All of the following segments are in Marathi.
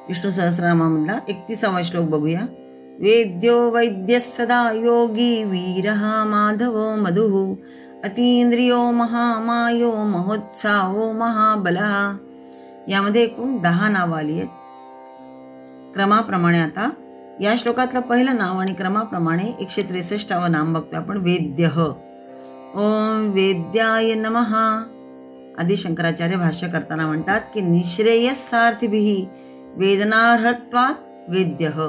विष्णू सहस्रनामामधला 31वा श्लोक बघूया. वेद्यो वैद्य सदा योगी वीरः माधवो मधुः अतींद्रियो महामायो महोत्साहो महाबलः. यामध्ये एकूण 10 नावं आली आहेत. क्रमाप्रमाणे आता या श्लोकातलं पहिलं नाव आणि क्रमाप्रमाणे 163वं नाम बघतो आपण. वेद्यः. ओम वेद्याय नमः. आदि शंकराचार्य भाष्य करताना म्हणतात की निश्रेयसार्थिभिः वेदनार्हत्वात् वेद्यः.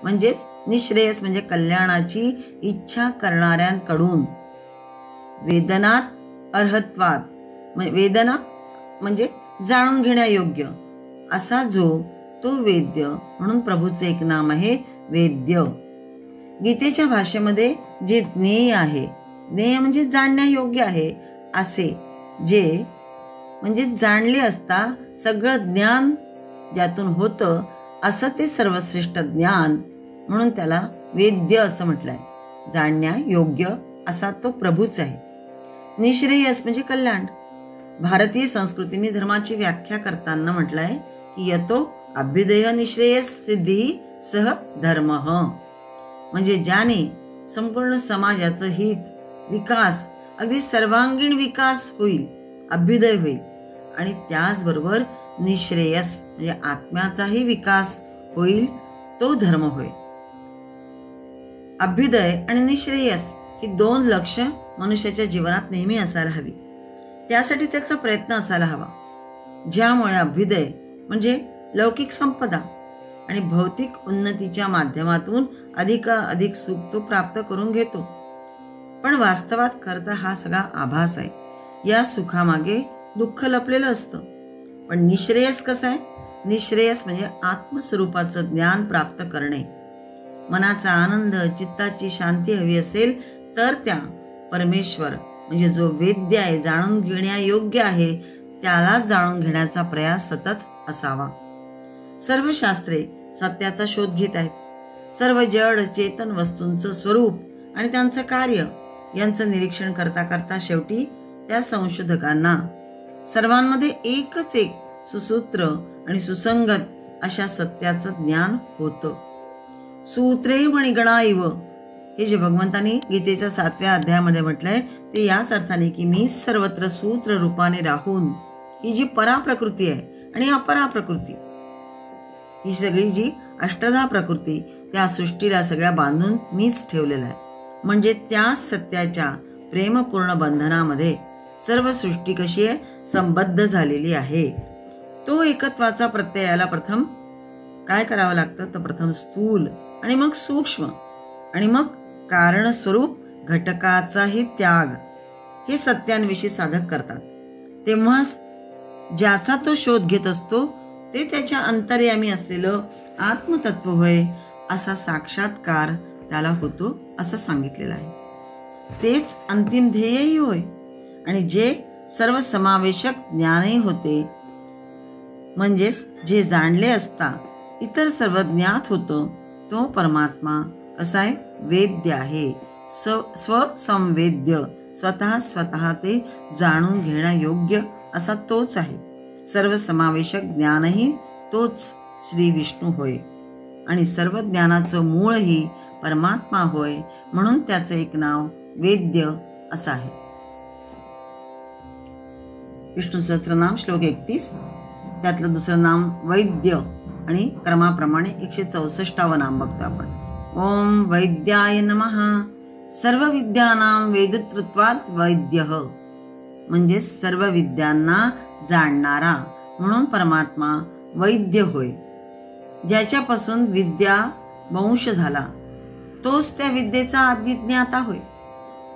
म्हणजेच निश्रेयस म्हणजे कल्याणाची इच्छा करणाऱ्यांकडून, वेदनात अर्हत्वात वेदना म्हणजे जाणून घेण्यायोग्य असा जो तो वेद्य, म्हणून प्रभूचे एक नाम आहे वेद्य. गीतेच्या भाषेमध्ये जे ज्ञेय आहे, ज्ञेय म्हणजे जाणण्यायोग्य आहे असे, जे म्हणजे जाणले असता सगळं ज्ञान ज्यातून होतं असं ते सर्वश्रेष्ठ ज्ञान, म्हणून त्याला वेद्य असं म्हटलंय. जाणण्यायोग्य असा तो प्रभूच आहे. निश्रेयस म्हणजे कल्याण. भारतीय संस्कृतीने धर्माची व्याख्या करताना म्हटलंय की यतो अभ्युदय निश्रेयस सिद्धी सह धर्म. म्हणजे ज्याने संपूर्ण समाजाचं हित, विकास, अगदी सर्वांगीण विकास होईल, अभ्युदय होईल, आणि त्याचबरोबर निश्रेयस म्हणजे आत्म्याचाही विकास होईल, तो धर्म होय. अभ्युदय आणि निश्रेयस ही 2 लक्ष मनुष्याच्या जीवनात नेहमी असायला हवी. त्यासाठी त्याचा प्रयत्न असायला हवा. ज्यामुळे अभ्युदय म्हणजे लौकिक संपदा आणि भौतिक उन्नतीच्या माध्यमातून अधिक सुख तो प्राप्त करून घेतो. पण वास्तवात करता हा सगळा आभास आहे. या सुखामागे दुःख लपलेलं असतं. पण निश्रेयस कसं आहे? निश्रेयस म्हणजे आत्मस्वरूपाचं ज्ञान प्राप्त करणे. मनाचा आनंद, चित्ताची शांती हवी असेल तर त्या परमेश्वर म्हणजे जो वेद्य आहे, जाणून घेण्यायोग्य आहे, त्याला जाणून घेण्याचा प्रयास सतत असावा. सर्व शास्त्रे सत्याचा शोध घेत आहेत. सर्व जड चेतन वस्तूंचं स्वरूप आणि त्यांचं कार्य यांचं निरीक्षण करता करता शेवटी त्या संशोधकांना सर्वांमध्ये एकच एक सुसूत्र आणि सुसंगत अशा सत्याचं ज्ञान होतं. सूत्रे मणिगणा इव, हे जे भगवंतांनी गीतेच्या 7व्या अध्यायामध्ये म्हटलंय ते याच अर्थाने की मी सर्वत्र सूत्र रूपाने राहून, ही जी पराप्रकृती आहे आणि अपरा प्रकृती, ही सगळी जी अष्टधा प्रकृती, त्या सृष्टीला सगळ्या बांधून मीच ठेवलेलं आहे. म्हणजे त्या सत्याच्या प्रेमपूर्ण बंधनामध्ये सर्व सृष्टी कशी आहे, संबद्ध झालेली आहे. तो एकत्वाचा प्रत्यय याला प्रथम काय करावं लागतं, तर प्रथम स्थूल आणि मग सूक्ष्म आणि मग कारण स्वरूप घटकाचाही त्याग हे सत्यांविषयी साधक करतात. तेव्हा ज्याचा तो शोध घेत असतो ते त्याच्या अंतर्यामी असलेलं आत्मतत्व होय असा साक्षात्कार त्याला होतो असं सांगितलेलं आहे. तेच अंतिम ध्येयही होय आणि जे सर्व समावेशक ज्ञानही होते. म्हणजेच जे जाणले असता इतर सर्व ज्ञात होतं तो परमात्मा कसा आहे, वेद्य आहे, स्वसंवेद्य, स्वतः ते जाणून घेण्यायोग्य असा तोच आहे. सर्व समावेशक ज्ञानही तोच श्री विष्णू होय आणि सर्व ज्ञानाचं मूळही परमात्मा होय, म्हणून त्याचं एक नाव वेद्य असं आहे. विष्णू सहस्रनाम श्लोक 31, त्यातलं दुसरं नाम वैद्य आणि क्रमाप्रमाणे 164वं नाम बघतो आपण. ओम वैद्याय नमः. सर्व विद्यानां वेदतृत्वात् वैद्यः, म्हणजे सर्व विद्यांना जाणणारा, म्हणून परमात्मा वैद्य होय. ज्याच्यापासून विद्या वंश झाला तोच त्या विद्येचा आदिज्ञाता होय.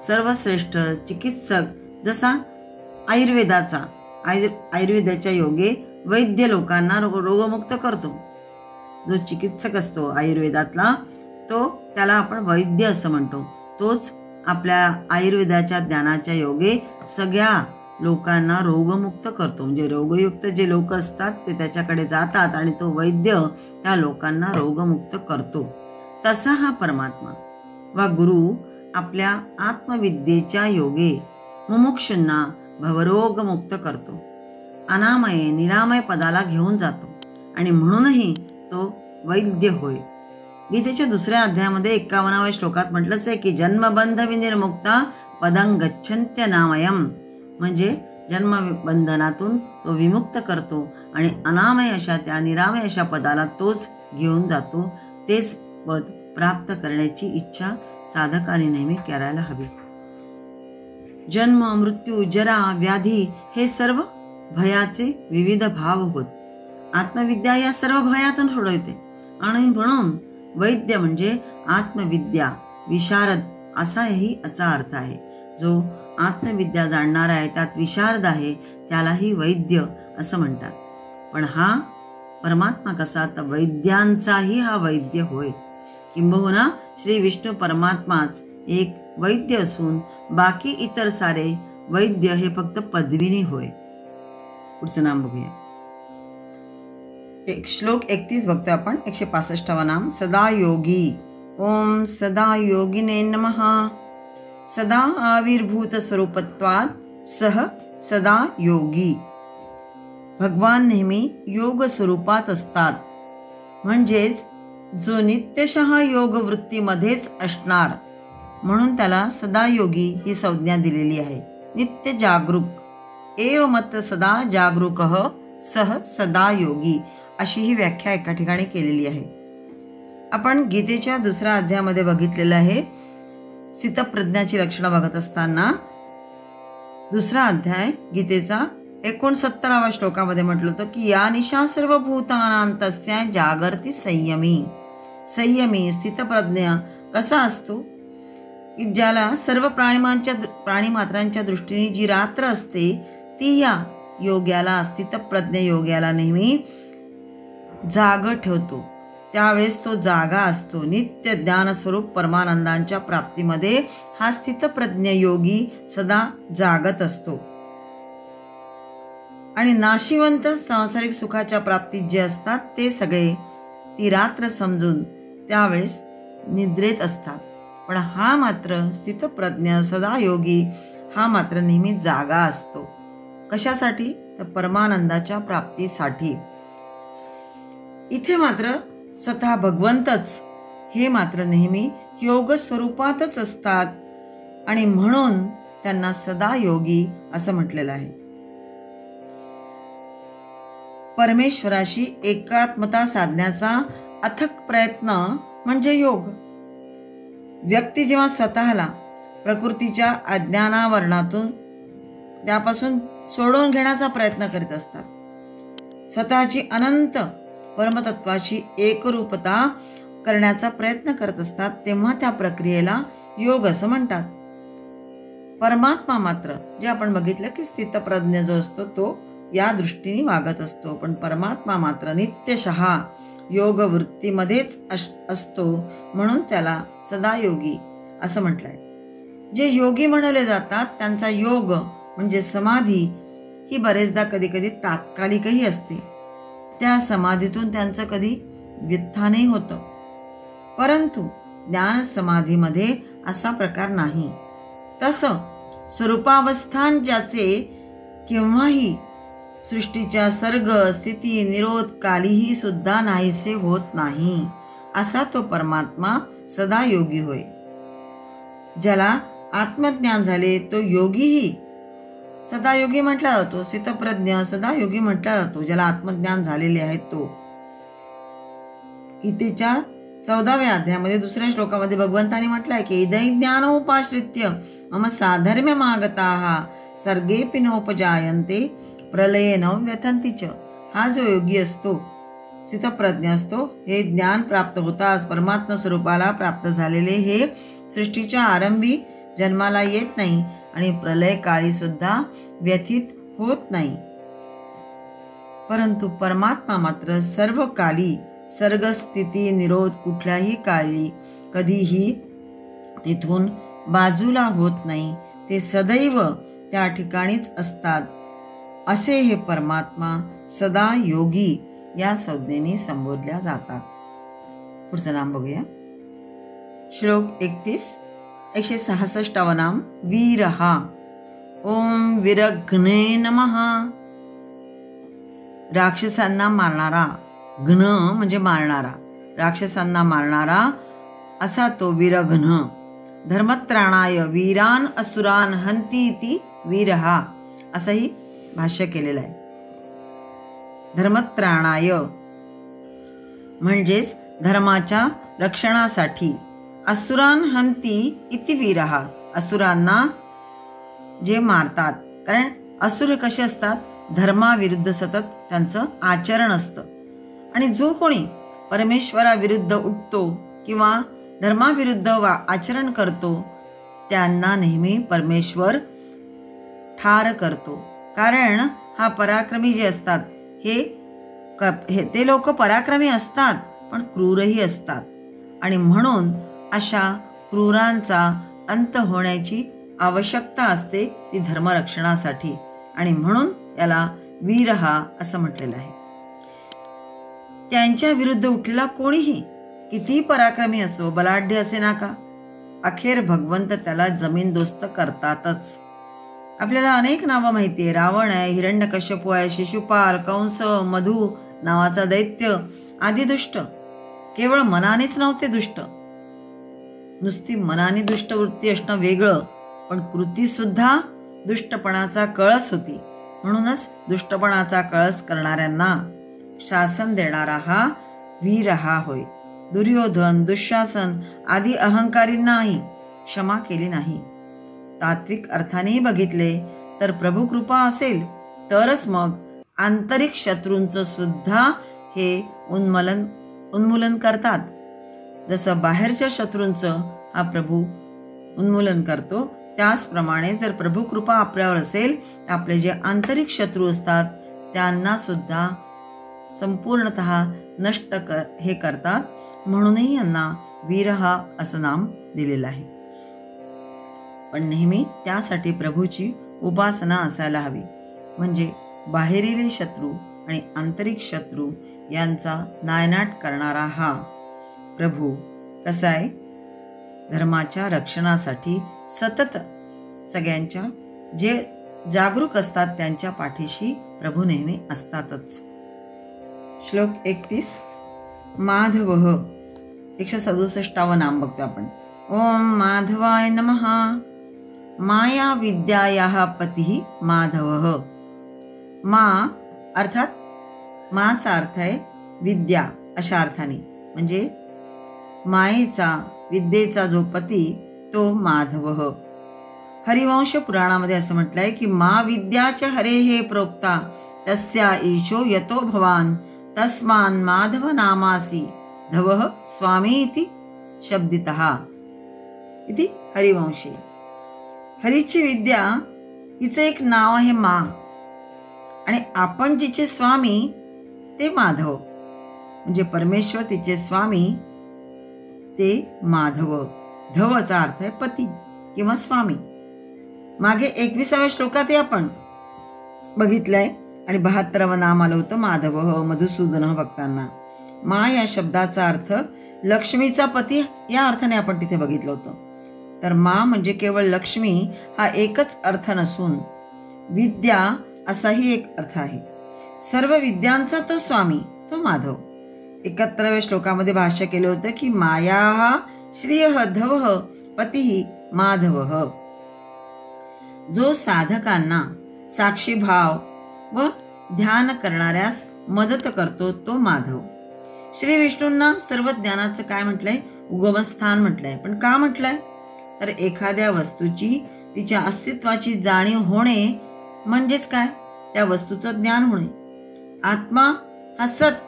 सर्वश्रेष्ठ चिकित्सक जसा आयुर्वेदाच्या योगे वैद्य लोकांना रोगमुक्त करतो. जो चिकित्सक असतो आयुर्वेदातला तो त्याला आपण वैद्य असं म्हणतो. तोच आपल्या आयुर्वेदाच्या ज्ञानाच्या योगे सगळ्या लोकांना रोगमुक्त करतो. म्हणजे रोगयुक्त जे लोक असतात ते त्याच्याकडे जातात आणि तो वैद्य त्या लोकांना रोगमुक्त करतो. तसा हा परमात्मा वा गुरु आपल्या आत्मविद्येच्या योगे मुमुक्षूंना भवरोग मुक्त करतो. अनामय निरामय पदाला घेऊन जातो आणि म्हणूनही तो वैद्य होय. गीतेच्या दुसऱ्या अध्यायामध्ये 51व्या श्लोकात म्हटलंच आहे की जन्मबंध विनिर्मुक्ता पदं गच्छन्त्यनामयम्, म्हणजे जन्मबंधनातून तो विमुक्त करतो आणि अनामय अशा त्या निरामय अशा पदाला तोच घेऊन जातो. तेच पद प्राप्त करण्याची इच्छा साधकाने नेहमी करायला हवी. जन्म, मृत्यू, जरा, व्याधी हे सर्व भयाचे विविध भाव होत. आत्मविद्या या सर्व भयातून सोडवते आणि म्हणून वैद्य म्हणजे आत्मविद्या विशारद असाही याचा अर्थ आहे. जो आत्मविद्या जाणणारा आहे, त्यात विशारद आहे, त्यालाही वैद्य असं म्हणतात. पण हा परमात्मा कसा, तर वैद्यांचाही हा वैद्य होय. किंबहुना श्री विष्णू परमात्माच एक वैद्य असून बाकी इतर सारे वैद्य हे फक्त पदविनी होय. पुढचं नाम बघूया. श्लोक 31 बघतोय आपण. 165वा नाम सदा योगी. ओम सदा योगिने नमः. सदा आविर्भूत स्वरूपत्वात् सह सदा योगी. भगवान नेहमी योग स्वरूपात असतात, म्हणजेच जो नित्यशः योग वृत्तीमध्येच असणार, म्हणून त्याला सदायोगी ही संज्ञा दिलेली आहे. नित्य जागरूक एव मत सदा जागरूकः सह सदा योगी अशी ही व्याख्या एका ठिकाणी केलेली आहे. आपण गीतेच्या दुसऱ्या अध्यायामध्ये बघितलेलं आहे. स्थितप्रज्ञाची लक्षणं बघत असताना दुसरा अध्याय गीतेचा 69व्या श्लोकामध्ये म्हटलं होतं की या निशा सर्व भूतानांतस्या जागर्ती संयमी. संयमी स्थितप्रज्ञ कसा असतो की ज्याला सर्व प्राणीमात्रांच्या दृष्टीने जी रात्र असते ती या योग्याला, स्थितप्रज्ञ योग्याला नेहमी जाग ठेवतो. त्यावेळेस तो जागा असतो. नित्य ज्ञानस्वरूप परमानंदांच्या प्राप्तीमध्ये हा स्थितप्रज्ञ योगी सदा जागत असतो. आणि नाशिवंत सांसारिक सुखाच्या प्राप्तीत जे असतात ते सगळे ती रात्र समजून त्यावेळेस निद्रेत असतात. पण हा मात्र स्थितप्रज्ञ सदायोगी हा मात्र नेहमी जागा असतो. कशासाठी, तर परमानंदाच्या प्राप्तीसाठी. इथे मात्र स्वतः भगवंतच हे मात्र नेहमी योग स्वरूपातच असतात आणि म्हणून त्यांना सदायोगी असं म्हटलेलं आहे. परमेश्वराशी एकात्मता साधण्याचा अथक प्रयत्न म्हणजे योग. व्यक्ती जेव्हा स्वतःला प्रकृतीच्या अज्ञानावरणातून त्यापासून सोडवून घेण्याचा प्रयत्न करीत असतात, स्वतःची अनंत परमतत्वाची एकरूपता करण्याचा प्रयत्न करत असतात, तेव्हा त्या प्रक्रियेला योग असं म्हणतात. परमात्मा मात्र जे आपण बघितलं की स्थितप्रज्ञ जो असतो तो या दृष्टीने वागत असतो, पण परमात्मा मात्र नित्यशः योग वृत्तीमध्येच असतो, म्हणून त्याला सदायोगी असं म्हटलंय. जे योगी म्हणवले जातात त्यांचा योग म्हणजे समाधी ही बरेचदा कधी कधी तात्कालिकही असते. त्या समाधीतून त्यांचं कधी व्युत्थानही होतं. परंतु ज्ञान समाधीमध्ये असा प्रकार नाही. तसं स्वरूपावस्थान ज्याचे केव्हाही सृष्टीच्या सर्ग स्थिती निरोध कालीही सुद्धा नाहीसे होत नाही, असा तो परमात्मा सदायोगी होय. ज्याला आत्मज्ञान झाले तो योगीही सदायोगी म्हटला जातो. स्थितप्रज्ञ सदायोगी म्हटला जातो ज्याला आत्मज्ञान झालेले आहे तो. गीतेच्या 14व्या अध्यायामध्ये दुसऱ्या श्लोकामध्ये भगवंतानी म्हटलंय की इदै ज्ञानोपाश्रित्य मम साधर्म्य मागताः सर्गेपि नोपजायन्ते प्रलये न व्यथन्ति च. हा जो योगी असतो, स्थितप्रज्ञ असतो, हे ज्ञान प्राप्त होताच परमात्मा स्वरूपाला प्राप्त झालेले हे सृष्टीच्या आरंभी जन्माला येत नाही आणि प्रलय काळी सुद्धा व्यथित होत नाही. परंतु परमात्मा मात्र सर्व काली सर्ग स्थिती निरोध कुठल्याही काळी कधीही तिथून बाजूला होत नाही. ते सदैव त्या ठिकाणीच असतात. असे हे परमात्मा सदा योगी या संज्ञेने संबोधल्या जातात. पुढचं नाम बघूया. श्लोक 31. 166व नाम वीरहा. ओम विरघ्ने नमः. राक्षसांना मारणारा घ्न म्हणजे मारणारा, राक्षसांना मारणारा असा तो वीरघ्न. धर्मत्राणाय वीरान असुरान हंती इति वीरहा असंही भाष्य केलेलं आहे. धर्मत्राणाय म्हणजेच धर्माच्या रक्षणासाठी, असुरान हंती इति वीरहा असुरांना जे मारतात. कारण असुर कसे असतात, धर्माविरुद्ध सतत त्यांचं आचरण असतं. आणि जो कोणी परमेश्वराविरुद्ध उठतो किंवा धर्माविरुद्ध आचरण करतो त्यांना नेहमी परमेश्वर ठार करतो. कारण हा पराक्रमी जे असतात ते लोक पराक्रमी असतात पण क्रूरही असतात. आणि म्हणून अशा क्रूरांचा अंत होण्याची आवश्यकता असते ती धर्मरक्षणासाठी. आणि म्हणून याला वीरहा असं म्हटलेलं आहे. त्यांच्या विरुद्ध उठलेला कोणीही कितीही पराक्रमी असो, बलाढ्य असे ना का, अखेर भगवंत त्याला जमीनदोस्त करतातच. आपल्याला अनेक नावं माहिती आहे. रावण आहे, हिरण्यकश्यप आहे, शिशुपाल, कंस, मधु नावाचा दैत्य आदी दुष्ट केवळ मनानेच नव्हते दुष्ट. नुसती मनाने दुष्ट वृत्ती असणं वेगळं, पण कृती सुद्धा दुष्टपणाचा कळस होती. म्हणूनच दुष्टपणाचा कळस करणाऱ्यांना शासन देणारा हा वीरहा होय. दुर्योधन, दुःशासन आदी अहंकारींनाही क्षमा केली नाही. तात्विक अर्थानेही बघितले तर प्रभू कृपा असेल तरच मग आंतरिक शत्रूंचं सुद्धा हे उन्मूलन करतात. जसं बाहेरच्या शत्रूंचं हा प्रभू उन्मूलन करतो, त्याचप्रमाणे जर प्रभू कृपा आपल्यावर असेल तर आपले जे आंतरिक शत्रू असतात त्यांना सुद्धा संपूर्णतः नष्ट हे करतात. म्हणूनही यांना वीरहा असं नाम दिलेलं आहे. पण नेहमी त्यासाठी प्रभूची उपासना असायला हवी. म्हणजे बाहेरील शत्रू आणि आंतरिक शत्रू यांचा नायनाट करणारा हा प्रभू कसा आहे, धर्माच्या रक्षणासाठी सतत सगळ्यांच्या जे जागरूक असतात त्यांच्या पाठीशी प्रभू नेहमी असतातच. श्लोक 31 माधवः 167 नाम बघतो आपण. ओम माधवाय नमः. माया विद्यायाः पतिः माधवः. मा अर्थात माचा अर्थ आहे विद्या अशा अर्थाने, म्हणजे मायेचा विद्येचा जो पती तो माधवः. हरिवंश पुराणामध्ये असं म्हटलंय की मा विद्याच हरेः प्रोक्ता तस्या ईशो यतो भवान तस्मान माधव नामासी धवः स्वामी इति शब्दितः इति हरिवंशी. हरीची विद्या हिचं एक नाव आहे मा, आणि आपण जिचे स्वामी ते माधव, म्हणजे परमेश्वर तिचे स्वामी ते माधव. धवचा अर्थ आहे पती किंवा स्वामी. मागे 21व्या श्लोकात आपण बघितलंय आणि 72वं नाम आलं होतं माधव मधुसूदन भक्तांना. मा या शब्दाचा अर्थ लक्ष्मीचा पती या अर्थाने आपण तिथे बघितलं होतं. तर मा म्हणजे केवळ लक्ष्मी हा एकच अर्थ नसून विद्या असाही एक अर्थ आहे. सर्व विद्यांचा तो स्वामी तो माधव. 71व्या श्लोकामध्ये भाष्य केलं होतं की माया श्रियः धवः पतिः माधवः. जो साधकांना साक्षीभाव व ध्यान करणाऱ्यास मदत करतो तो माधव. श्री विष्णूंना सर्व ज्ञानाचं काय म्हटलंय, उगमस्थान म्हटलंय. पण का म्हटलंय, तर एखाद्या वस्तूची तिच्या अस्तित्वाची जाणीव होणे म्हणजेच काय, त्या वस्तूचं ज्ञान होणे. आत्मा हा सत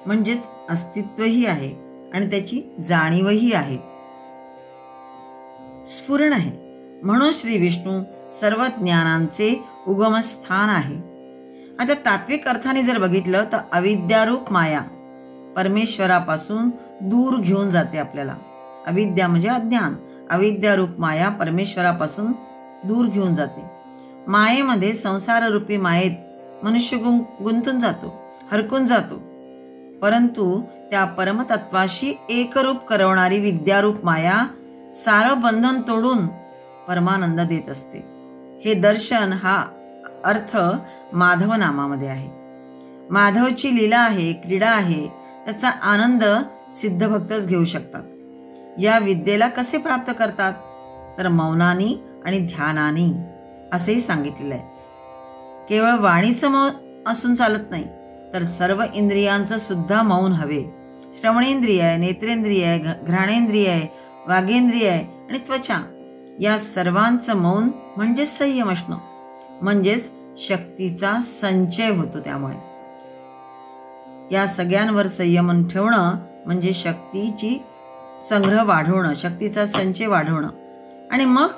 म्हणजेच अस्तित्वही आहे आणि त्याची जाणीवही आहे, स्फुरण आहे. म्हणून श्री विष्णू सर्व ज्ञानांचे उगमस्थान आहे. आता तात्विक अर्थाने जर बघितलं तर अविद्यारूप माया परमेश्वरापासून दूर घेऊन जाते आपल्याला. अविद्या म्हणजे अज्ञान, अविद्यारूप माया परमेश्वरापासून दूर घेऊन जाते. मायेमध्ये संसाररूपी मायेत मनुष्य गुंतून जातो, हरकून जातो. परंतु त्या परमतत्वाशी एकरूप करवणारी विद्यारूप माया सारं बंधन तोडून परमानंद देत असते. हे दर्शन हा अर्थ माधव नामामध्ये आहे. माधवची लीला आहे, क्रीडा आहे, त्याचा आनंद सिद्धभक्तच घेऊ शकतात. या विद्येला कसे प्राप्त करतात? तर मौनानी आणि ध्यानानी असेही सांगितलेलं आहे. केवळ वाणीचं मौन असून चालत नाही, तर सर्व इंद्रियांचं सुद्धा मौन हवे. श्रवणेंद्रिय आहे, नेत्रेंद्रिय आहे, घ्राणेंद्रिय आहे, वागेंद्रिय आहे आणि त्वचा, या सर्वांचं मौन म्हणजेच संयम असणं, म्हणजेच शक्तीचा संचय होतो. त्यामुळे या सगळ्यांवर संयमन ठेवणं म्हणजे शक्तीची संग्रह वाढवणं, शक्तीचा संचय वाढवणं आणि मग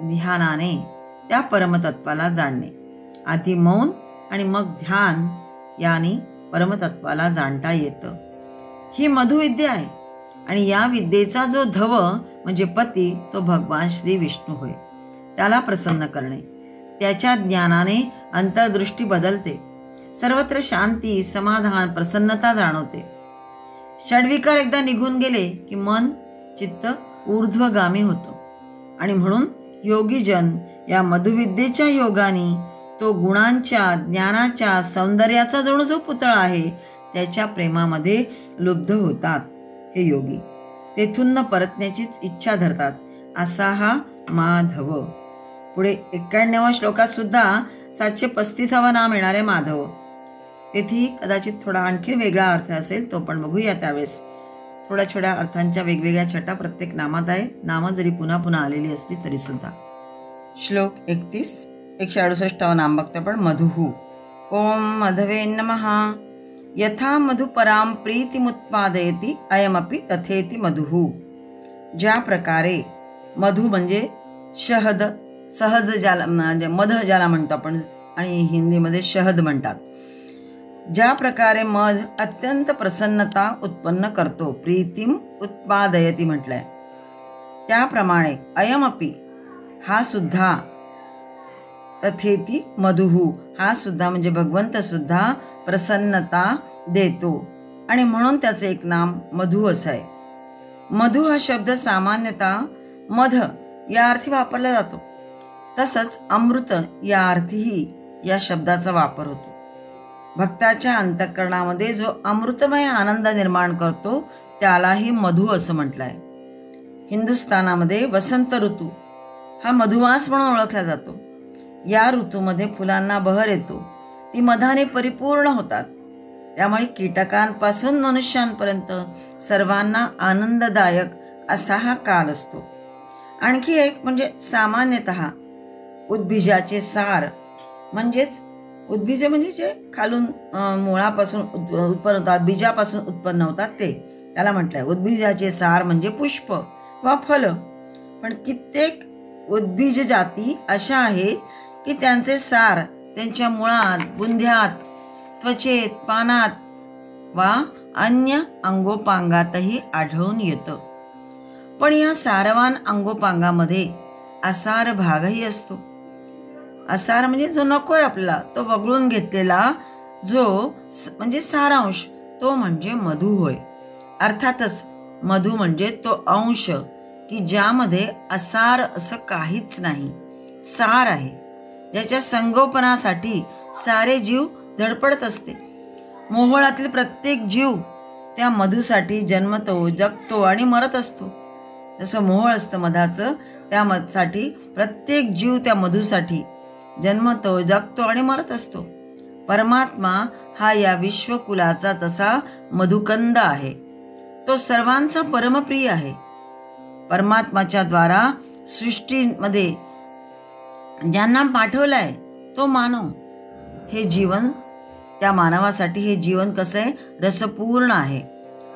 ध्यानाने त्या परमतत्वाला जाणणे. आधी मौन आणि मग ध्यान याने परमतत्वाला जाणता येतं. ही मधुविद्या आहे आणि या विद्येचा जो धव म्हणजे पती तो भगवान श्री विष्णू होय. त्याला प्रसन्न करणे, त्याच्या ज्ञानाने अंतर्दृष्टी बदलते, सर्वत्र शांती, समाधान, प्रसन्नता जाणवते. षड्विकार एकदा निघून गेले की मन चित्त ऊर्ध्वगामी होतं आणि म्हणून योगीजन या मधुविद्येच्या योगाने तो गुणांच्या, ज्ञानाच्या, सौंदर्याचा जणू जो पुतळा आहे त्याच्या प्रेमामध्ये लुब्ध होतात. हे योगी तेथून न परतण्याचीच इच्छा धरतात. असा हा माधव. पुढे 91व्या श्लोकात सुद्धा 735 नाम येणार आहे माधव. तेथेही कदाचित थोडा आणखी वेगळा अर्थ असेल, तो पण बघूया त्यावेळेस. थोड्या छोट्या अर्थांच्या वेगवेगळ्या छटा प्रत्येक नामात आहे. नामं जरी पुन्हा पुन्हा आलेली असली तरी सुद्धा. श्लोक 31, 168 नाम बघतो आपण. मधुः. ओम मधवे नमः. यथा मधुपराम प्रीतिमुत्पादयति अयमपि तथेति मधुः. ज्या प्रकारे मधु म्हणजे शहद, सहज ज्याला म्हणजे मध ज्याला म्हणतो आपण आणि हिंदीमध्ये शहद म्हणतात. ज्या प्रकारे मध अत्यंत प्रसन्नता उत्पन्न करतो, प्रीतिम उत्पादयति म्हटलंय, त्याप्रमाणे अयमपि हा सुद्धा, तथेति मधुः हा सुद्धा म्हणजे भगवंत सुद्धा प्रसन्नता देतो आणि म्हणून त्याचे एक नाम मधु असं आहे. मधु हा शब्द सामान्यतः मध या अर्थी वापरला जातो. तसंच अमृत या अर्थीही या शब्दाचा वापर होतो. भक्ताच्या अंतःकरणामध्ये जो अमृतमय आनंद निर्माण करतो त्यालाही मधु असं म्हटलंय. हिंदुस्थानामध्ये वसंत ऋतू हा मधुमास म्हणून ओळखला जातो. या ऋतूमध्ये फुलांना बहर येतो, ती मधाने परिपूर्ण होतात. त्यामुळे कीटकांपासून मनुष्यांपर्यंत सर्वांना आनंददायक असा हा काल असतो. आणखी एक म्हणजे सामान्यतः उद्भिजाचे सार, म्हणजेच उद्भिज म्हणजे जे खालून मुळापासून उत्पन्न होतात, बीजापासून उत्पन्न होतात ते, त्याला म्हटलंय उद्भिजाचे सार म्हणजे पुष्प वा फल. पण कित्येक उद्भिज जाती अशा आहेत की त्यांचे सार त्यांच्या मुळात, बुंध्यात, त्वचेत, पानात वा अन्य अंगोपांगातही आढळून येतं. पण या सारवान अंगोपांगामध्ये असार भागही असतो. असार म्हणजे जो नकोय आपल्याला तो वगळून घेतलेला जो म्हणजे सारांश, तो म्हणजे मधु होय. अर्थातच मधु म्हणजे तो अंश की ज्यामध्ये असार असं काहीच नाही, सार आहे, ज्याच्या संगोपनासाठी सारे जीव धडपडत असते. मोहोळातील प्रत्येक जीव त्या मधुसाठी जन्मतो, जगतो आणि मरत असतो. जसं मोहोळ असतं मधाचं, त्या मधसाठी प्रत्येक जीव त्या मधुसाठी जन्मतो, जगतो आणि मरत असतो. परमात्मा हा या विश्वकुलाचा तसा मधुकंद आहे. तो सर्वांचा परमप्रिय आहे. परमात्माच्या द्वारा सृष्टीमध्ये ज्यांना पाठवलाय तो मानव. हे जीवन, त्या मानवासाठी हे जीवन कसं आहे, रसपूर्ण आहे.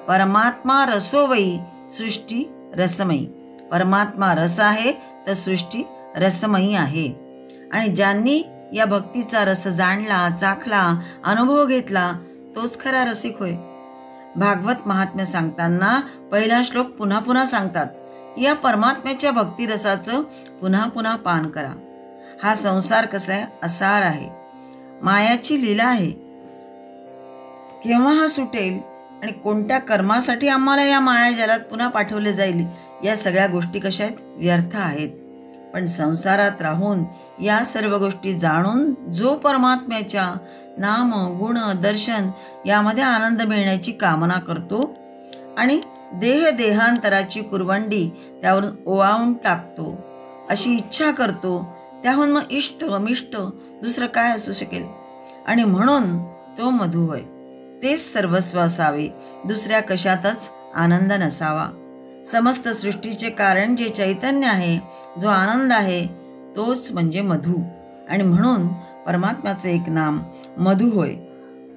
परमात्मा रसोवई, सृष्टी रसमयी. परमात्मा रस आहे तर सृष्टी रसमयी आहे. आणि ज्यांनी या भक्तीचा रस जाणला, चाखला, अनुभव घेतला तोच खरा रसिक होय. भागवत महात्म्य सांगताना पहिला श्लोक पुन्हा पुन्हा सांगतात, या परमात्म्याच्या भक्तिरसाचं पुन्हा पुन्हा पान करा. हा संसार कसा आहे, असार आहे, मायाची लीला आहे. केव्हा हा सुटेल आणि कोणत्या कर्मासाठी आम्हाला या मायाजालात पुन्हा पाठवले जाईल, या सगळ्या गोष्टी कशा आहेत, व्यर्थ आहेत. पण संसारात राहून या सर्व गोष्टी जाणून जो परमात्म्याच्या नाम गुण दर्शन यामध्ये आनंद मिळण्याची कामना करतो आणि देहांतराची कुरवंडी त्यावरून ओवाळून टाकतो, अशी इच्छा करतो, त्याहून मग इष्ट मिष्ट दुसरं काय असू शकेल. आणि म्हणून तो मधु होय. तेच सर्वस्व असावे, दुसऱ्या कशातच आनंद नसावा. समस्त सृष्टीचे कारण जे चैतन्य आहे, जो आनंद आहे, तोच म्हणजे मधु. आणि म्हणून परमात्म्याचं एक नाम मधु होय.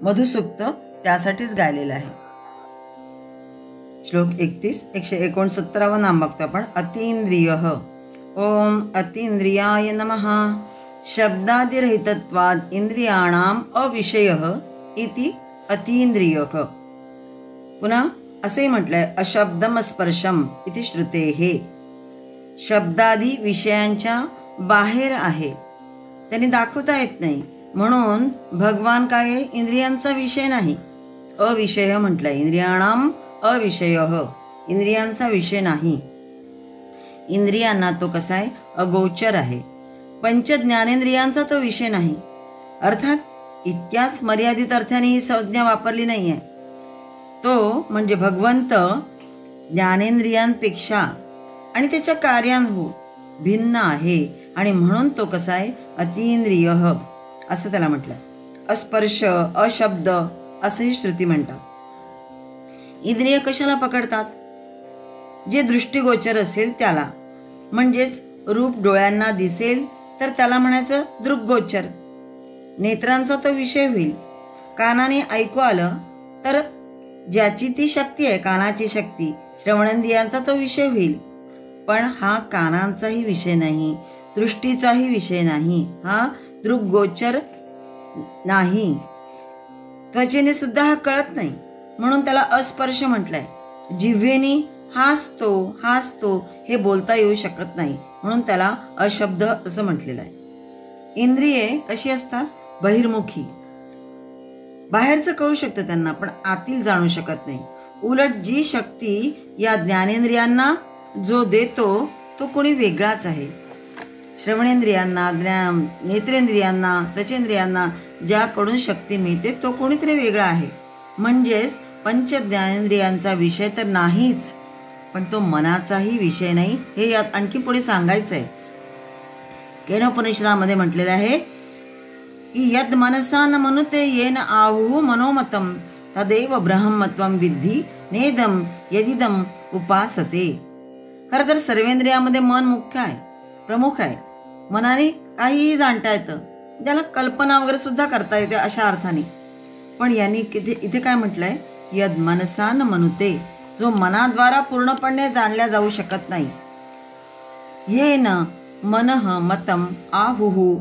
मधुसूक्त त्यासाठीच गायलेलं आहे. श्लोक 31, 169 नाम बघतो आपण. अतींद्रियः. ओम अतींद्रियाय नमः. शब्दादिरहितत्वाद इंद्रियाणाम अविषयः इति अतींद्रियः. पुन्हा असे म्हटलंय अशब्दम स्पर्शम इति श्रुतेः. शब्दादी विषयांच्या बाहेर आहे, त्यांनी दाखवता येत नाही, म्हणून भगवान काय इंद्रियांचा विषय नाही. अविषय म्हटलंय. इंद्रियाणाम अविषयः, इंद्रियांचा विषय नाही. इंद्रियांना तो कसा आहे, अगोचर आहे. पंच ज्ञानेंद्रियांचा तो विषय नाही. अर्थात इतक्याच मर्यादित अर्थाने ही संज्ञा वापरली नाही आहे. तो म्हणजे भगवंत ज्ञानेंद्रियांपेक्षा आणि त्याच्या कार्यांभूत भिन्न आहे आणि म्हणून तो कसा आहे, अतींद्रियः असं त्याला म्हटलं. अस्पर्श अशब्द असंही श्रुती म्हणतात. इंद्रिय कशाला पकडतात, जे दृष्टीगोचर असेल त्याला. म्हणजेच रूप डोळ्यांना दिसेल तर त्याला म्हणायचं दृग्गोचर, नेत्रांचा तो विषय होईल. कानाने ऐकू आलं तर ज्याची ती शक्ती आहे, कानाची शक्ती, श्रवणेंद्रियांचा तो विषय होईल. पण हा कानांचाही विषय नाही, दृष्टीचाही विषय नाही, हा दृग्गोचर नाही. त्वचेने सुद्धा हा कळत नाही, म्हणून त्याला अस्पर्श म्हटलंय. जिव्हेनी हाच तो हे बोलता येऊ शकत नाही, म्हणून त्याला अशब्द असं म्हटलेलं आहे. इंद्रिये कशी असतात, बहिर्मुखी. बाहेरचं कळू शकतं त्यांना, पण आतील जाणू शकत नाही. उलट जी शक्ती या ज्ञानेंद्रियांना जो देतो तो कोणी वेगळाच आहे. श्रवणेंद्रियांना, नेत्रेंद्रियांना, त्वचेंद्रियांना ज्याकडून शक्ती मिळते तो कोणीतरी वेगळा आहे. म्हणजेच पंच ज्ञानेंद्रियांचा विषय तर नाहीच, पण तो मनाचाही विषय नाही, हे यात आणखी पुढे सांगायचं आहे. केनोपनिषदामध्ये म्हटलेलं आहे की यद मनसा न मनुते येन आहु मनोमतम तदेव ब्रह्मत्वम विद्धी नेदम यदिदम उपासते. खरं तर सर्वेंद्रियामध्ये मन मुख्य आहे, प्रमुख आहे. मनाने काहीही जाणता येतं, त्याला कल्पना वगैरे सुद्धा करता येते अशा अर्थाने. पण यांनी इथे काय म्हटलंय, यद मनसा न मनुते, जो मनाद्वारा पूर्णपणे जाणल्या जाऊ शकत नाही. येन मनः मतम आहुहु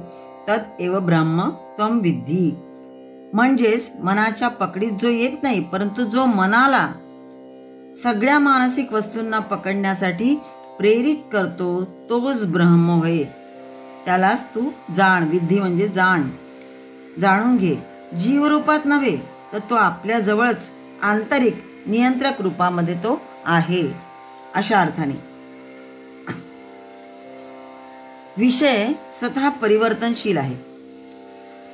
तद एव ब्रह्म त्वम विद्धी. म्हणजेच मनाच्या पकडीत जो येत नाही, परंतु जो मनाला सगळ्या मानसिक वस्तूंना पकडण्यासाठी प्रेरित करतो, तोच ब्रह्म होय. त्यालाच तू जाण. विद्धी म्हणजे जाणून घे. जीवरूपात नव्हे, तर तो आपल्या जवळच आंतरिक नियंत्रक रूपामध्ये तो आहे, अशा अर्थाने. विषय स्वतः परिवर्तनशील आहे.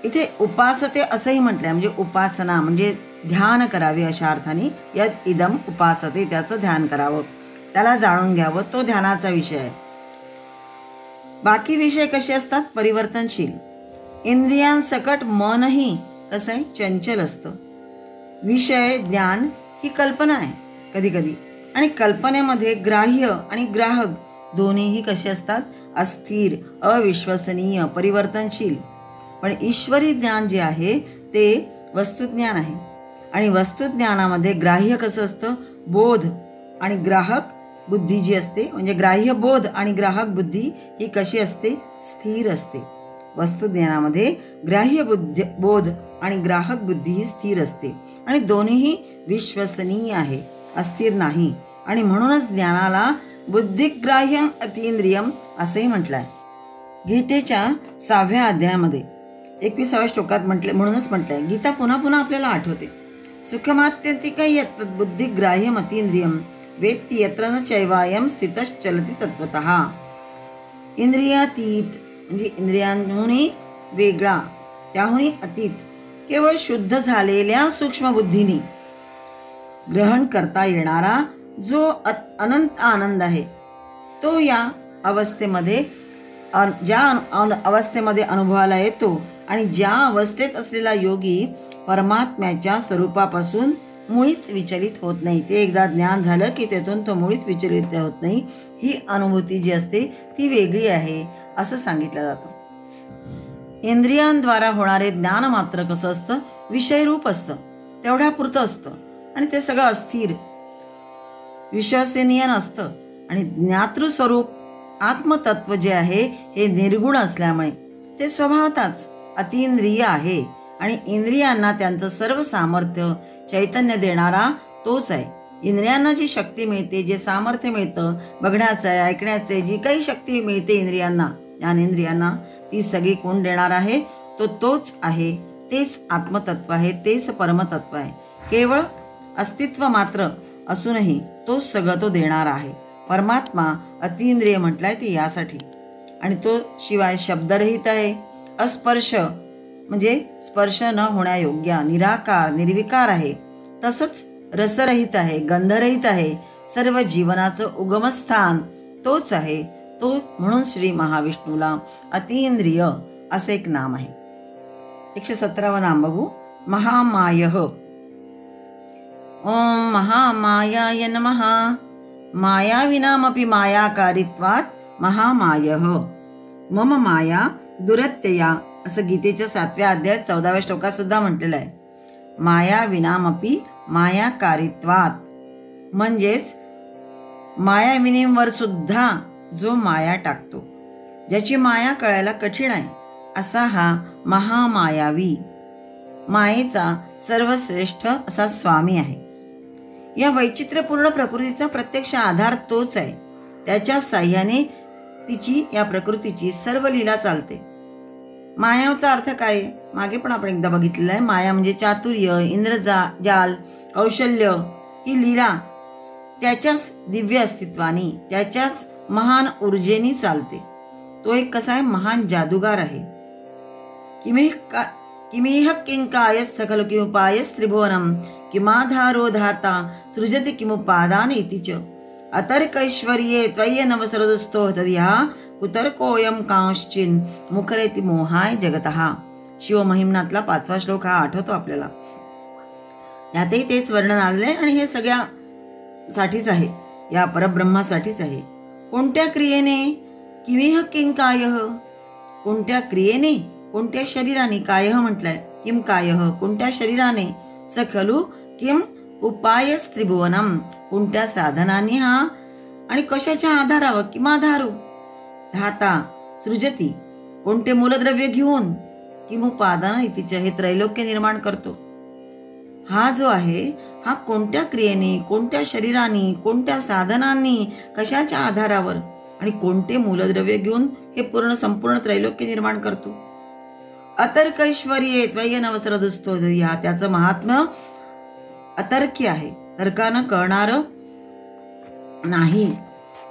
इथे उपासते असंही म्हटलंय, म्हणजे उपासना म्हणजे ध्यान करावे अशा अर्थाने. यात इदम उपासते, त्याचं ध्यान करावं, त्याला जाणून घ्यावं, तो ध्यानाचा विषय आहे. बाकी विषय कसे असतात, परिवर्तनशील. इंद्रियांसकट मनही कसं आहे, चंचल असतं. विषय ज्ञान ही कल्पना आहे कधी कधी, आणि कल्पनेमध्ये ग्राह्य आणि ग्राहक दोन्हीही कसे असतात, अस्थिर, अविश्वसनीय, परिवर्तनशील. पण ईश्वरी ज्ञान जे आहे ते वस्तुज्ञान आहे. आणि वस्तुज्ञानामध्ये ग्राह्य कसं असतं, बोध, आणि ग्राहक बुद्धी जी असते, म्हणजे ग्राह्य बोध आणि ग्राहक बुद्धी ही कशी असते, स्थिर असते. वस्तुज्ञानामध्ये ग्राह्य बोध आणि ग्राहक बुद्धी ही स्थिर असते, आणि दोन्हीही विश्वसनीय आहे, अस्थिर नाही. आणि म्हणूनच ज्ञानाला बुद्धिग्राह्यम अतींद्रियम असंही म्हटलंय. गीतेच्या 6व्या अध्यायामध्ये 21व्या श्लोकात म्हणूनच म्हटलंय. गीता पुन्हा पुन्हा आपल्याला आठवते. सुखमात्यंतिकं यत् बुद्धिग्राह्यम अतींद्रियम वेत्ति यत्र न चैवायम स्थितश्चलति तत्वतः. इंद्रियातीत म्हणजे इंद्रियांहूनही वेगळा, त्याहूनही अतीत, केवळ शुद्ध झालेल्या सूक्ष्म बुद्धीने ग्रहण करता येणारा जो अनंत आनंद आहे, तो या अवस्थेमध्ये ज्या अवस्थेमध्ये अनुभवाला येतो आणि ज्या अवस्थेत असलेला योगी परमात्म्याच्या स्वरूपापासून मुळीच विचलित होत नाही. ते एकदा ज्ञान झालं की त्यातून तो मुळीच विचलित होत नाही. ही अनुभूती जी असते ती वेगळी आहे असं सांगितलं जातं. इंद्रियांद्वारा होणारे ज्ञान मात्र कसं असतं, विषयरूप असतं, तेवढ्यापुरतं असतं आणि ते सगळं अस्थिर विश्वसनीय नसतं. आणि ज्ञातृस्वरूप आत्मतत्व जे आहे हे निर्गुण असल्यामुळे ते स्वभावतःच अतींद्रिय आहे आणि इंद्रियांना त्यांचं सर्व सामर्थ्य चैतन्य देणारा तोच आहे. इंद्रियांना जी शक्ती मिळते, जे सामर्थ्य मिळतं बघण्याचं आहे, ऐकण्याचं आहे, जी काही शक्ती मिळते इंद्रियांना, ज्ञानेंद्रियांना, ती सगळी कोण देणार आहे, तो तोच आहे. तेच आत्मतत्व आहे, तेच परमतत्व आहे. केवळ अस्तित्व मात्र असूनही तोच सगळं तो देणार आहे. परमात्मा अतींद्रिय म्हटलाय ते यासाठी. आणि तो शिवाय शब्दरहित आहे, अस्पर्श म्हणजे स्पर्श न होण्यायोग्य, निराकार निर्विकार आहे. तसंच रसरहित आहे, गंधरहित आहे. सर्व जीवनाचं उगमस्थान तोच आहे. तो म्हणून श्री महाविष्णूला अतींद्रिय असे एक नाम आहे. 117वं नाम बघू, महामायः. ओम महामायाय नमः. मायाविनामपि मायाकारित्वात् महामायः. मम माया दुरत्यया असं गीतेच्या 7व्या अध्यायात 14व्या श्लोकात सुद्धा म्हटलेलं आहे. मायाविनामपि मायाकारित्वात् म्हणजेच मायाविनींवर सुद्धा जो माया टाकतो, ज्याची माया कळायला कठीण आहे, असा हा महामायावी, मायेचा सर्वश्रेष्ठ असा स्वामी आहे. या वैचित्र्यपूर्ण प्रकृतीचा प्रत्यक्ष आधार तोच आहे. त्याच्या साह्याने तिची, या प्रकृतीची सर्व लीला चालते. मायाचा अर्थ काय आहे, मागे पण आपण एकदा बघितलेलं आहे. माया म्हणजे चातुर्य, इंद्रजाल, कौशल्य, ही लीला त्याच्याच दिव्य अस्तित्वाने, त्याच्याच महान ऊर्जेने चालते. तो एक कसा आहे, महान जादूगार आहे. किमेह किंकाय सकल किमुपायस त्रिभुवनम किमाधारो धाता सृजति किमुपादान इति च अतर्कैश्वर्ये त्वय्यनवसरदुस्थो तदिहा कुतर्कोऽयं कांश्चिन् मुखरेति मोहाय जगतः. शिवमहिम्नातला 5वा श्लोक हा आठवतो आपल्याला. त्यातही तेच वर्णन आलेलं आहे आणि हे सगळ्यासाठीच आहे, या परब्रह्मासाठीच आहे. कोणत्या क्रियेने, किमेह किंकायः, कोणत्या क्रियेने, कोणत्या शरीराने, कायः म्हटलंय, किम कायः कोणत्या शरीराने, स खलु किम उपायस त्रिभुवनम कोणत्या साधनांनी हा, आणि कशाच्या आधारावर, किमाधारू, धाता सृजती कोणते मूलद्रव्य घेऊन, किमुपादान इतिच हे त्रैलोक्य निर्माण करतो. हा जो आहे हा कोणत्या क्रियेने, कोणत्या शरीराने, कोणत्या साधनांनी, कशाच्या आधारावर आणि कोणते मूलद्रव्य घेऊन हे पूर्ण संपूर्ण त्रैलोक्य निर्माण करतो. अतर्कैश्वर्ये त्वय्यनवसरदुस्थो ह्या त्याचं महात्म्य अतर्क्य आहे, तर्कानं कळणारं नाही.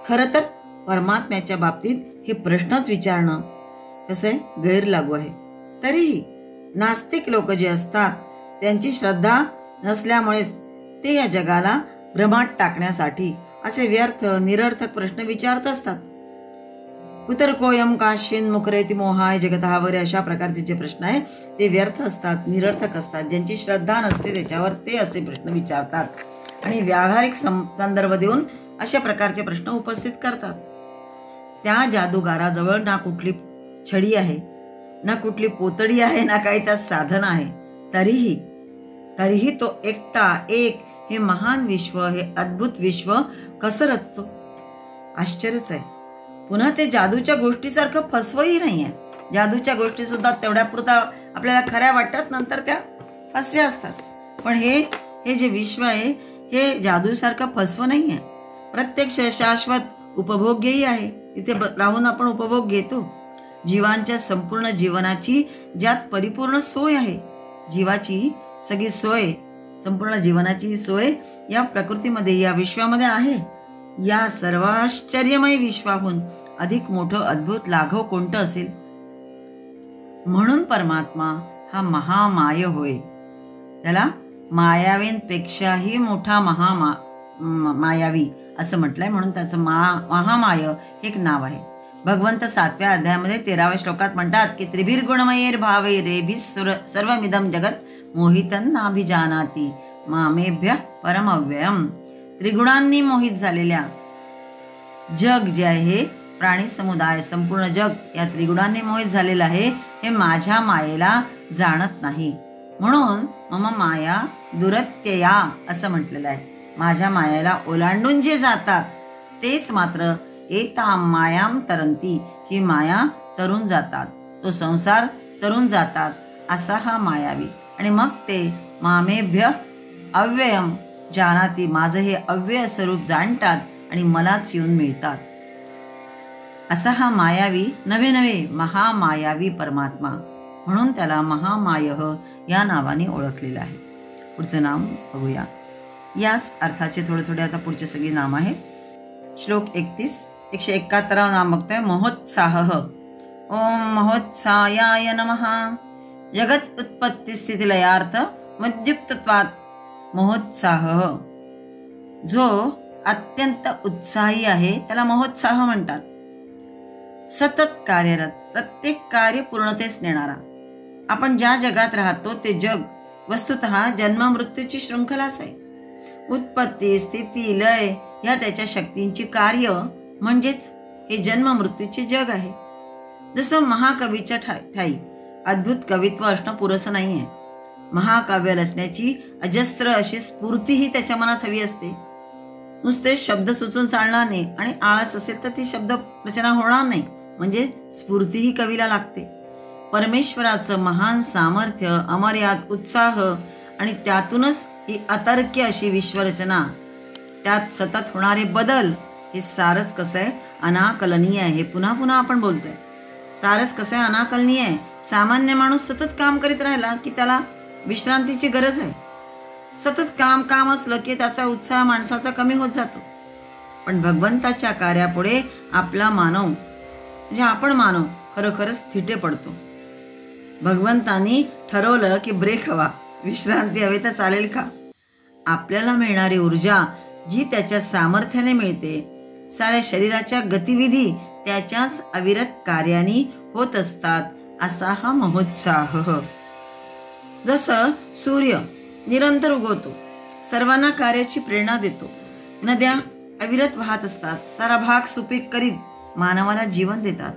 खरं तर परमात्म्याच्या बाबतीत हे प्रश्नच विचारणं कसं आहे, गैरलागू आहे. तरीही नास्तिक लोक जे असतात त्यांची श्रद्धा नसल्यामुळेच ते या जगाला भ्रमात टाकण्यासाठी असे व्यर्थ निरर्थक प्रश्न विचारत असतात. कुतर्कोयम काश्चिन मुखरेति मोहाय जगतः वगैरे अशा प्रकारचे जे प्रश्न आहे ते व्यर्थ असतात, निरर्थक असतात. ज्यांची श्रद्धा नसते त्याच्यावर ते असे प्रश्न विचारतात आणि व्यावहारिक संदर्भ देऊन अशा प्रकारचे प्रश्न उपस्थित करतात. त्या जादूगाराजवळ ना कुठली छडी आहे, ना कुठली पोतडी आहे, ना काही त्यात साधन आहे. तरीही तो एकटा एक हे महान विश्व, हे अद्भुत विश्व कसं रचतो, आश्चर्यच आहे. पुन्हा ते जादूच्या गोष्टीसारखं फसवही नाही आहे. जादूच्या गोष्टी सुद्धा तेवढ्यापुरता आपल्याला खऱ्या वाटतात, नंतर त्या फसव्या असतात. पण हे जे विश्व आहे हे जादूसारखं फसवं नाही आहे. प्रत्यक्ष शाश्वत उपभोग्यही आहे. तिथे राहून आपण उपभोग घेतो. जीवांच्या संपूर्ण जीवनाची ज्यात परिपूर्ण सोय आहे, जीवाची सगळी सोय, संपूर्ण जीवनाची सोय या प्रकृतीमध्ये, या विश्वामध्ये आहे. या सर्व आश्चर्यमय विश्वाहून अधिक मोठं अद्भुत लाघव कोणतं असेल म्हणून परमात्मा हा महामाय होय. त्याला मायावींपेक्षाही मोठा मायावी असं म्हटलंय, म्हणून त्याचं महामाय हे एक नाव आहे. भगवंत 7व्या अध्यायामध्ये 13व्या श्लोकात म्हणतात की त्रिभिर्गुणमयैर भावैरेभि सर्वमिदं जगत मोहितं नाभिजानाति मामेभ्यः परमव्ययम्. त्रिगुणांनी मोहित झालेल्या जग जे आहे, प्राणी समुदाय, संपूर्ण जग या त्रिगुणांनी मोहित झालेलं आहे, हे माझ्या मायेला जाणत नाही. म्हणून मम माया दुरत्यया असं म्हटलेलं आहे. माझ्या मायाला ओलांडून जे जातात तेच मात्र एतां मायां तरंती, ही माया तरून जातात, तो संसार तरून जातात, असा हा मायावी. आणि मग ते मामेभ्य अव्ययम जानाती, माझं हे अव्यय स्वरूप जाणतात आणि मलाच येऊन मिळतात, असा हा मायावी नवे नवे महामायावी परमात्मा. म्हणून त्याला महामायः या नावाने ओळखलेलं आहे. पुढचं नाम बघूया. याच अर्थाचे थोडे थोडे आता पुढचे सगळी नाम आहेत. श्लोक 31, 171 नाम बघतोय. महोत्साह. ओम महोत्सायाय नमः. जगत उत्पत्ती स्थिती लयार्थ मद्युक्तत्वात् महोत्साह. जो अत्यंत उत्साही आहे त्याला महोत्साह म्हणतात. सतत कार्यरत, प्रत्येक कार्य पूर्णतेस नेणारा. आपण ज्या जगात राहतो ते जग वस्तुतः जन्म मृत्यूची शृंखलाच आहे. उत्पत्ती स्थिती लय ह्या त्याच्या शक्तींची कार्य म्हणजेच हे जन्म मृत्यूचे जग आहे. जसं महाकवीच्या ठाई अद्भुत कवित्व असणं पुरेसं नाहीये. महाकाव्य रचण्याची अजस्र अशी स्फूर्तीही त्याच्या मनात हवी असते. नुसते शब्द सुचून चालणार नाही आणि आळस असेल तर ती शब्द रचना होणार नाही. म्हणजे स्फूर्तीही कवीला लागते. परमेश्वराचं महान सामर्थ्य, अमर्याद उत्साह आणि त्यातूनच ही अतर्क्य अशी विश्वरचना, त्यात सतत होणारे बदल, हे सारच कसं आहे अनाकलनीय आहे. हे पुन्हा पुन्हा आपण बोलतोय. सारच कसं आहे अनाकलनीय आहे. सामान्य माणूस सतत काम करीत राहिला की त्याला विश्रांतीची गरज आहे. सतत काम असलं की त्याचा उत्साह माणसाचा कमी होत जातो. पण भगवंताच्या कार्यापुढे आपला मानव म्हणजे आपण मानव खरोखरच थिटे पडतो. भगवंतानी ठरवलं की ब्रेक हवा, विश्रांती हवी तर चालेल का? आपल्याला मिळणारी ऊर्जा जी त्याच्या सामर्थ्याने मिळते, साऱ्या शरीराच्या गतिविधी त्याच्याच अविरत कार्याने होत असतात, असा हा महोत्साह. जसं सूर्य निरंतर उगवतो, सर्वांना कार्याची प्रेरणा देतो, नद्या अविरत वाहत असतात, सारा भाग सुपीक करीत मानवाला जीवन देतात,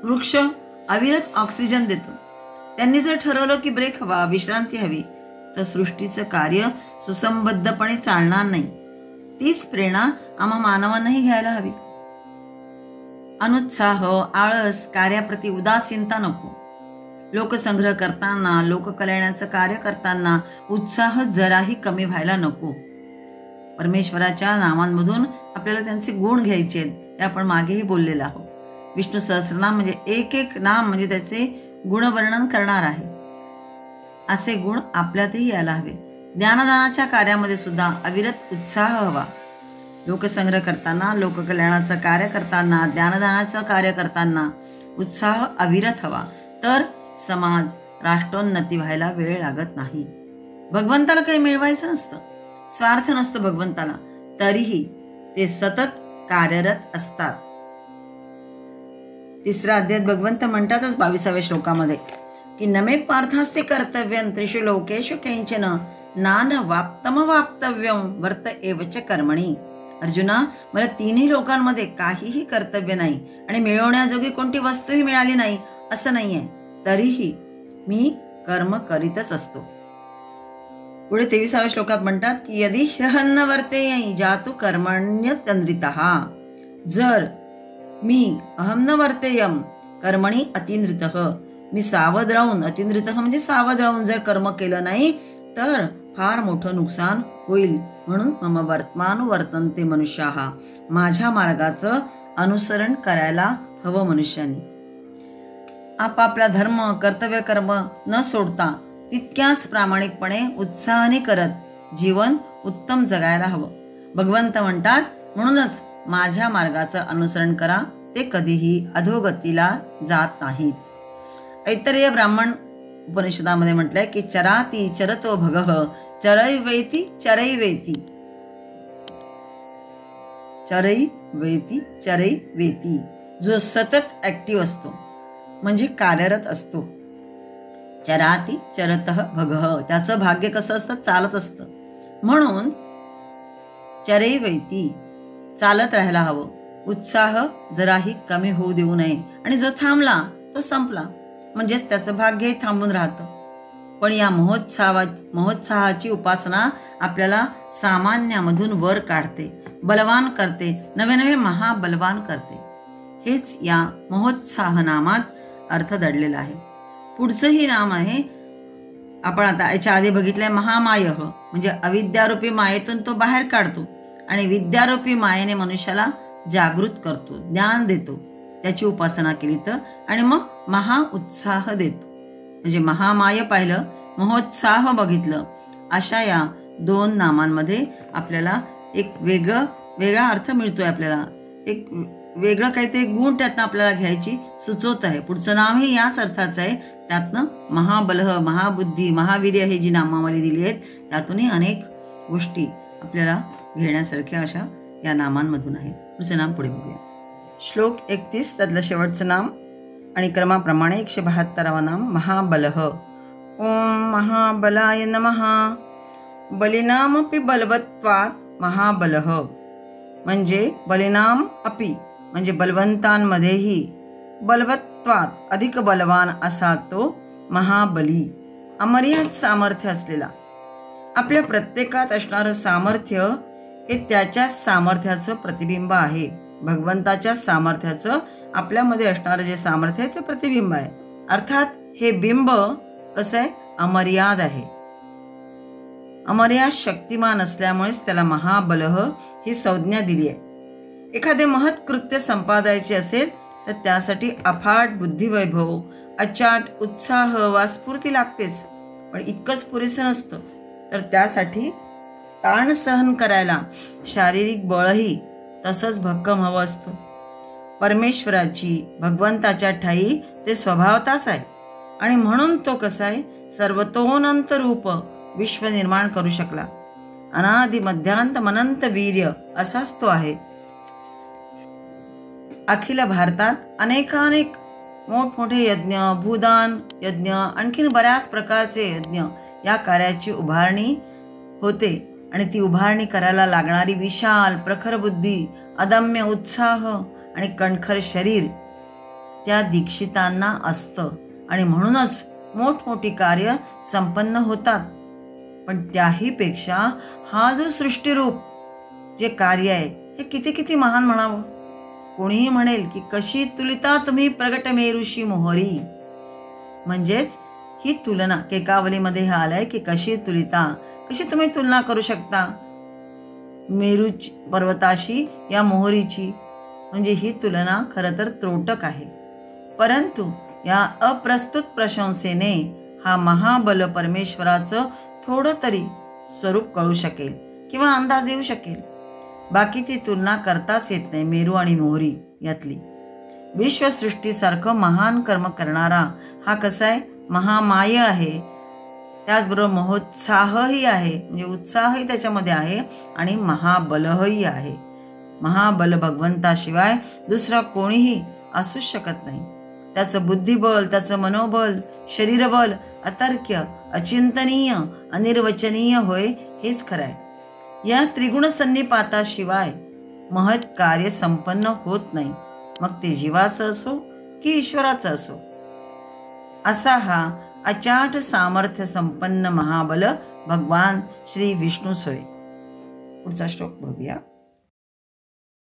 वृक्ष अविरत ऑक्सिजन देतो. त्यांनी जर ठरवलं की ब्रेक हवा, विश्रांती हवी, तर सृष्टीचं कार्य सुसंबद्धपणे चालणार नाही. तीच प्रेरणा आम्हा मानवांनाही घ्यायला हवी. अनुत्साह, आळस, कार्याप्रती उदासीनता नको. लोकसंग्रह करताना, लोककल्याणाचं कार्य करताना उत्साह जराही कमी व्हायला नको. परमेश्वराच्या नामांमधून आपल्याला त्यांचे गुण घ्यायचे आहेत, हे आपण मागेही बोललेलं आहोत. विष्णू सहस्रनाम म्हणजे एक एक नाम म्हणजे त्याचे गुणवर्णन करणार आहे. असे गुण आपल्यातही यायला हवे. ज्ञानदानाच्या कार्यामध्ये सुद्धा अविरत उत्साह हवा. लोकसंग्रह करताना, लोककल्याणाचं कार्य करताना, ज्ञानदानाचं कार्य करताना उत्साह अविरत हवा. तर समाज, राष्ट्रोन्नती व्हायला वेळ लागत नाही. भगवंताला काही मिळवायचं नसतं, स्वार्थ नसतो भगवंताला, तरीही ते सतत कार्यरत असतात. 3रा अध्यायात भगवंत म्हणतातच 22व्या श्लोकामध्ये की नमे पार्थास्ते कर्तव्यं त्रिषु लोकेषु किंचन नानवाप्तमवाप्तव्यं वर्त एवच कर्मणी. अर्जुना, मला 3ही लोकांमध्ये काहीही कर्तव्य नाही आणि मिळवण्याजोगी कोणती वस्तूही मिळाली नाही असं नाहीये, तरीही मी कर्म करीतच असतो. पुढे 23व्या श्लोकात म्हणतात की यदि ह्यहन्न वर्तेयं जातु कर्मण्यतन्द्रितः. जर मी अहम न वर्तेयं कर्मणी अतिनृतः, मी सावध राहून, अतिनृतः म्हणजे सावध राहून जर कर्म केलं नाही तर फार मोठं नुकसान होईल. म्हणून मम वर्तमान वर्तन्ते मनुष्याः, माझ्या मार्गाचं अनुसरण करायला हवं मनुष्याने. आपापला धर्म, कर्तव्य कर्म न सोडता तितक्याच प्रामाणिकपणे उत्साहाने करत जीवन उत्तम जगायला हवं. भगवंत म्हणतात म्हणूनच माझ्या मार्गाचं अनुसरण करा, ते कधीही अधोगतीला जात नाहीत. ऐतरेय ब्राह्मण उपनिषदामध्ये म्हटलंय की चराती चरतो भगः चरैवेति चरैवेति, चरैवेति चरैवेति, जो सतत ऍक्टिव्ह असतो म्हणजे कार्यरत असतो. चराती चरतः भगः, त्याचं भाग्य कसं असतं, चालत असतं. म्हणून चरैवेति, चालत राहायला हवं. उत्साह जराही कमी होऊ देऊ नये. आणि जो थांबला तो संपला, म्हणजेच त्याचं भाग्यही थांबून राहतं. पण या महोत्साहाची उपासना आपल्याला सामान्यामधून वर काढते, बलवान करते, नवे नवे महाबलवान करते. हेच या महोत्साह नामात अर्थ दडलेला आहे. पुढचंही नाम आहे, आपण आता याच्या आधी बघितलंय, महामायः, म्हणजे अविद्यारूपी मायेतून तो बाहेर काढतो आणि विद्यारूपी मायेने मनुष्याला जागृत करतो, ज्ञान देतो. त्याची उपासना केली तर, आणि मग महाउत्साह देतो. म्हणजे महामाय पाहिलं, महोत्साह बघितलं. अशा या दोन नामांमध्ये आपल्याला एक वेगळा अर्थ मिळतोय. आपल्याला एक वेगळं काहीतरी गुण त्यातनं आपल्याला घ्यायची सुचवत आहे. पुढचं नावही याच अर्थाचं आहे. त्यातनं महाबलः, महाबुद्धी, महावीर्य हे जी नामावली दिली आहेत त्यातूनही अनेक गोष्टी आपल्याला घेण्यासारख्या अशा या नामांमधून आहे. पुढचं नाम पुढे बघूया. श्लोक 31 त्यातलं शेवटचं नाम आणि क्रमाप्रमाणे 172वा नाम महाबलः. ओम महाबलाय नमः. बलिनामपि बलवत्वात् महाबलः, म्हणजे बलिनाम अपि म्हणजे बलवंतांमध्येही, बलवत्वात् अधिक बलवान असा तो महाबली, अमर्याद सामर्थ्य असलेला. आपल्या प्रत्येकात असणारं सामर्थ्य हे त्याच्या सामर्थ्याचं प्रतिबिंब आहे. भगवंताच्या सामर्थ्याचं आपल्यामध्ये असणारं जे सामर्थ्य आहे ते प्रतिबिंब आहे. अर्थात हे बिंब कसं आहे, अमर्याद आहे. अमर्याद शक्तिमान असल्यामुळेच त्याला महाबलः ही संज्ञा दिली आहे. एखादे महत् कृत्य संपादायचे असेल तर त्यासाठी अफाट बुद्धिवैभव, अचाट उत्साह वा स्फूर्ती लागतेच. पण इतकंच पुरेसं नसतं, तर त्यासाठी ताण सहन करायला शारीरिक बळही तसंच भक्कम हवं असतं. परमेश्वराची, भगवंताच्या ठाई ते स्वभावताच आहे. आणि म्हणून तो कसा आहे, सर्वतोनंत रूप विश्व निर्माण करू शकला. अनादि मध्यांत अनंत वीर्य असाच तो आहे. अखिल भारतात अनेकानेक मोठमोठे यज्ञ, भूदान यज्ञ, आणखीन बऱ्याच प्रकारचे यज्ञ या कार्याची उभारणी होते. आणि ती उभारणी करायला लागणारी विशाल प्रखर बुद्धी, अदम्य उत्साह आणि कणखर शरीर त्या दीक्षितांना असतं. आणि म्हणूनच मोठमोठी कार्य संपन्न होतात. पण त्याही पेक्षा हा जो सृष्टीरूप जे कार्य आहे हे किती किती महान म्हणावं. कोणीही म्हणेल की कशी तुलिता तुम्ही प्रगट मेरुषी मोहरी. म्हणजेच ही तुलना केकावलीमध्ये हे आलंय की कशी तुलिता, कशी तुम्ही तुलना करू शकता मेरू पर्वताशी या मोहरीची. म्हणजे ही तुलना खरं तर त्रोटक आहे. परंतु या अप्रस्तुत प्रशंसेने हा महाबल परमेश्वराचं थोडं तरी स्वरूप कळू शकेल किंवा अंदाज येऊ शकेल. बाकी ती तुलना करताच येत नाही मेरू आणि मोहरी यातली. विश्वसृष्टीसारखं महान कर्म करणारा हा कसा आहे, महामाय आहे. त्याचबरोबर महोत्साहही आहे, म्हणजे उत्साहही त्याच्यामध्ये आहे आणि महाबलही आहे. महाबल भगवंताशिवाय दुसरा कोणीही असूच शकत नाही. त्याचं बुद्धिबल, त्याचं मनोबल, शरीरबल अतर्क्य, अचिंतनीय, अनिर्वचनीय होय हेच खरं आहे. या त्रिगुण सन्निपाताशिवाय महत् कार्य संपन्न होत नाही, मग ते जीवाचं असो की ईश्वराचं असो. असा हा अचाट सामर्थ्य संपन्न महाबल भगवान श्री विष्णू सोय. पुढचा श्लोक बघूया.